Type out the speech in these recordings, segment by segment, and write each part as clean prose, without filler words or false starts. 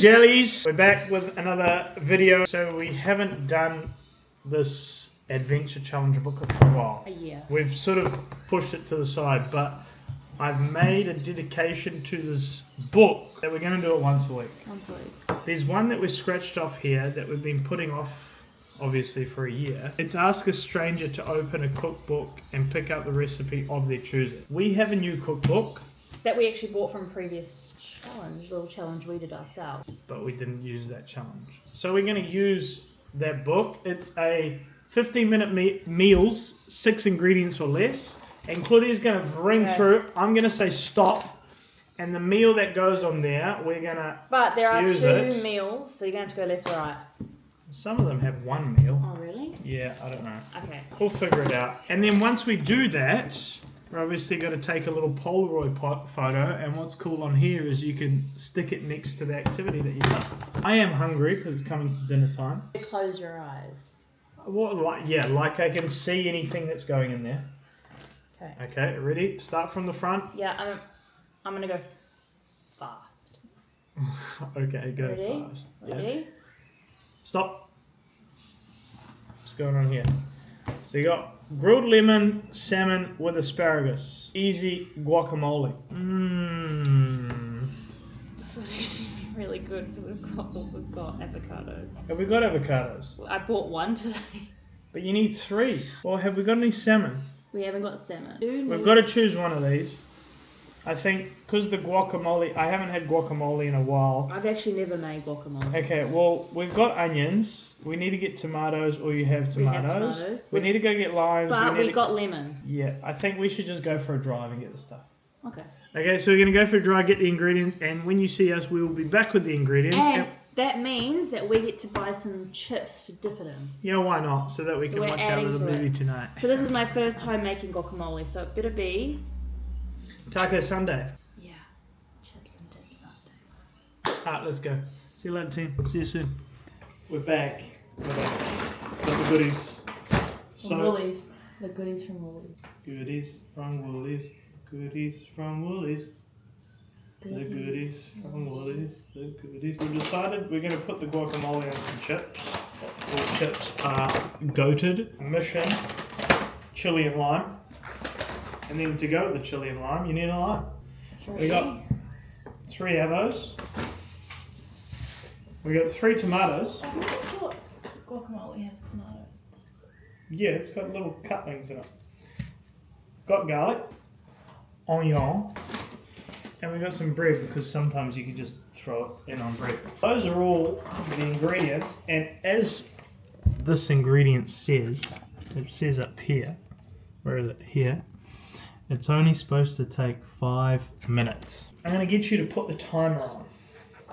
jellies. We're back with another video. So we haven't done this adventure challenge booklet for a while. A year. We've sort of pushed it to the side, but I've made a dedication to this book that we're going to do it once a week. Once a week. There's one that we scratched off here that we've been putting off, obviously, for a year. It's ask a stranger to open a cookbook and pick out the recipe of their choosing. We have a new cookbook. That we actually bought from a previous little challenge we did ourselves. But we didn't use that challenge. So we're going to use that book. It's a 15-minute meals, 6 ingredients or less. And Claudia's going to ring through. I'm going to say stop. And the meal that goes on there, we're going to But there are use two meals, so you're going to have to go left or right. Some of them have one meal. Oh, really? Yeah, I don't know. Okay. We'll figure it out. And then once we do that, we're obviously going to take a little Polaroid photo. And what's cool on here is you can stick it next to the activity that you've done. I am hungry because it's coming to dinner time. Close your eyes. What, like I can see anything that's going in there. Okay. Okay, ready? Start from the front. Yeah, I'm going to go fast. Okay, go Ready? fast. Ready? Yeah. Stop. What's going on here? So you got grilled lemon salmon with asparagus. Easy guacamole. This would actually be really good because we've got avocado. Have we got avocados? I bought one today. But you need 3. Well, have we got any salmon? We haven't got salmon. We've got to choose one of these. I think because the guacamole, I haven't had guacamole in a while. I've actually never made guacamole. Okay, well, we've got onions. We need to get tomatoes, or you have tomatoes. We need to go get limes. But we got lemon. Yeah, I think we should just go for a drive and get the stuff. Okay. Okay, so we're going to go for a drive, get the ingredients, and when you see us, we will be back with the ingredients. And that means that we get to buy some chips to dip it in. Yeah, why not? So that we can watch our little movie tonight. So this is my first time making guacamole, so it better be... Taco Sunday. Yeah, chips and dip Sunday. Alright, let's go. See you later, team. See you soon. We're back. Got the goodies. Woolies. The goodies from Woolies. Goodies from Woolies. Goodies from Woolies. The goodies from Woolies. The goodies. We decided we're going to put the guacamole on some chips. Those chips are goated, mission, chili and lime. And then to go with the chili and lime, you need a lime. 3. We got 3 avos. We got 3 tomatoes. I really thought guacamole has tomatoes. Yeah, it's got little cutlings in it. Got garlic, onion, and we got some bread because sometimes you can just throw it in on bread. Those are all the ingredients, and as this ingredient says, it says up here, where is it? Here. It's only supposed to take 5 minutes. I'm going to get you to put the timer on.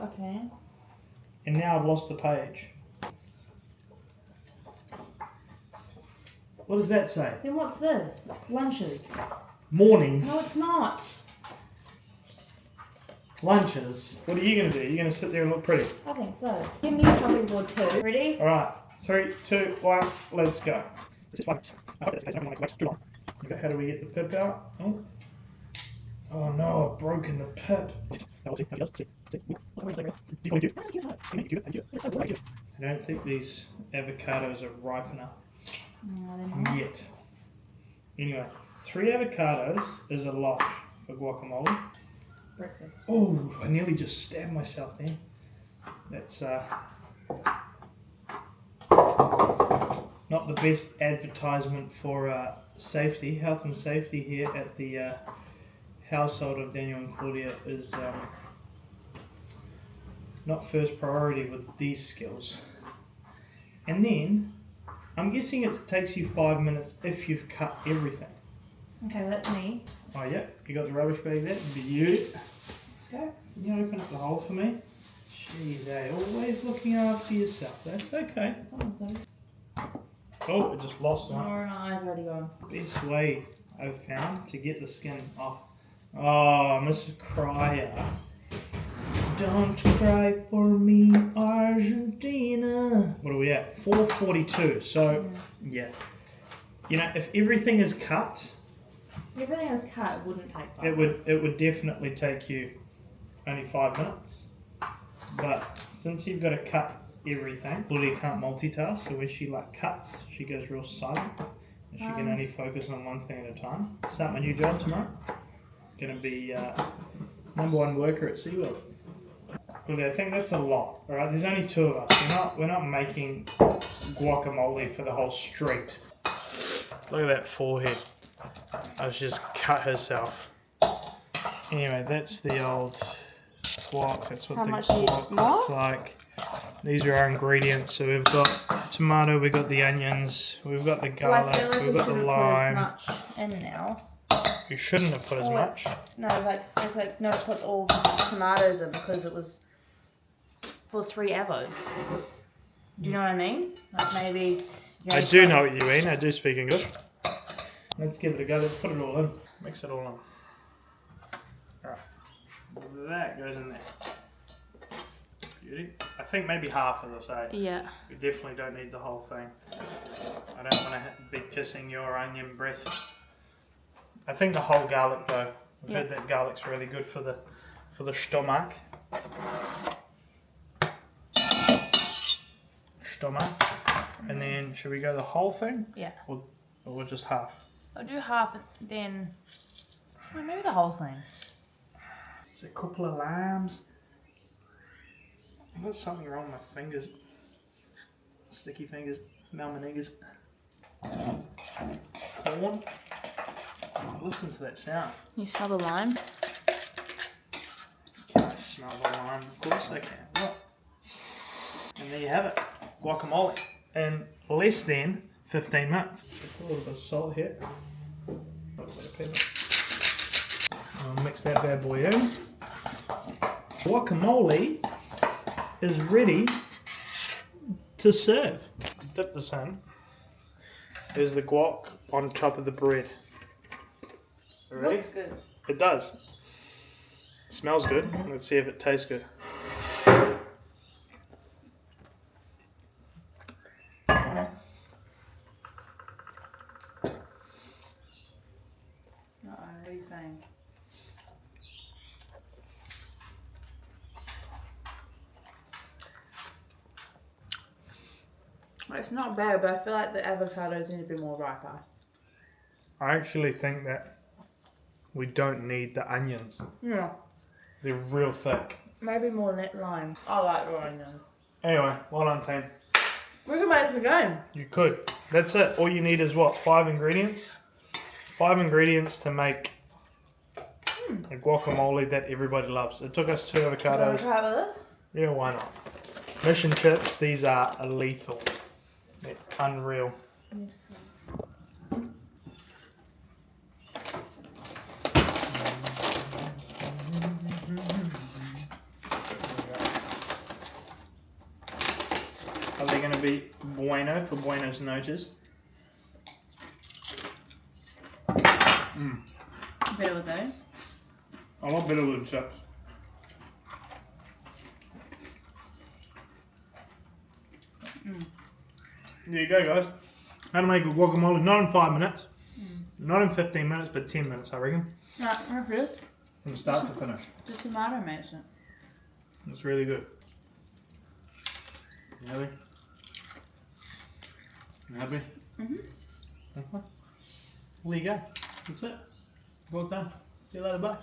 Okay. And now I've lost the page. What does that say? Then what's this? Lunches. Mornings. No, it's not. Lunches. What are you going to do? You're going to sit there and look pretty. I think so. Give me a chopping board too. Ready? Alright. 3, 2, 1, let's go. I hope that's too long. Okay, how do we get the pip out? Oh no, I've broken the pip. I don't think these avocados are ripe enough yet. Anyway, 3 avocados is a lot for guacamole. Breakfast. Oh, I nearly just stabbed myself then. That's not the best advertisement for safety, health and safety here at the household of Daniel and Claudia is not first priority with these skills. And then, I'm guessing it takes you 5 minutes if you've cut everything. Okay, that's me. Oh yeah, you got the rubbish bag there? Beauty. Okay. Can you open up the hole for me? Jeez, always looking after yourself. That's okay. Oh, it just lost one. Our eyes already gone. Best way I've found to get the skin off. Oh, Mrs. Cryer. Don't cry for me, Argentina. What are we at? 4:42. So, yeah. You know, if everything is cut, everything is cut, it wouldn't take 5 it would definitely take you only 5 minutes. But since you've got to cut everything, Claudia can't multitask, so when she like cuts, she goes real silent. And she can only focus on one thing at a time. Start my new job tomorrow. Gonna be #1 worker at SeaWorld. Claudia, I think that's a lot. Alright, there's only 2 of us. We're not making guacamole for the whole street. Look at that forehead. She's just cut herself. Anyway, that's the old guac. That's what the guac looks like. These are our ingredients. So we've got tomato, we've got the onions, we've got the garlic, we've got the lime. Put as much in now. You shouldn't have put as much. No, put all the tomatoes in because it was for 3 avos. Do you know what I mean? Like maybe. I do know what you mean. I do speak English. Let's give it a go. Let's put it all in. Mix it all in. Alright. That goes in there. Beauty. I think maybe half of this, eh? Yeah. We definitely don't need the whole thing. I don't want to be kissing your onion breath. I think the whole garlic though. I've heard that garlic's really good for the stomach. And then should we go the whole thing? Yeah. Or just half? I'll do half and then maybe the whole thing. There's a couple of limes. I've got something wrong with my fingers. Sticky fingers. Malmaniggas. Corn. Oh, listen to that sound. You smell the lime? Can I smell the lime? Of course I can. Look. And there you have it. Guacamole. In less than 15 minutes. Put a little bit of salt here. A little bit of pepper. I'll mix that bad boy in. Guacamole is ready to serve. Dip this in. There's the guac on top of the bread. Ready? Looks good. It does. It smells good. Let's see if it tastes good. What are you saying? It's not bad, but I feel like the avocados need to be more riper. I actually think that we don't need the onions. Yeah. They're real thick. Maybe more lime. I like raw onion. Anyway, well done, team. We can make this again. You could. That's it. All you need is what? 5 ingredients? 5 ingredients to make a guacamole that everybody loves. It took us 2 Want to avocados. try with this? Yeah, why not? Mission chips, these are lethal. They're unreal. Yes. Are they going to be bueno for Buenos Noches? Better with those? I want better with chips. There you go, guys. How to make a guacamole, not in 5 minutes, not in 15 minutes, but 10 minutes, I reckon. No, not really. From start to finish. The tomato makes it. It's really good. You happy? You happy? Okay. There you go. That's it. Work done. See you later, bye.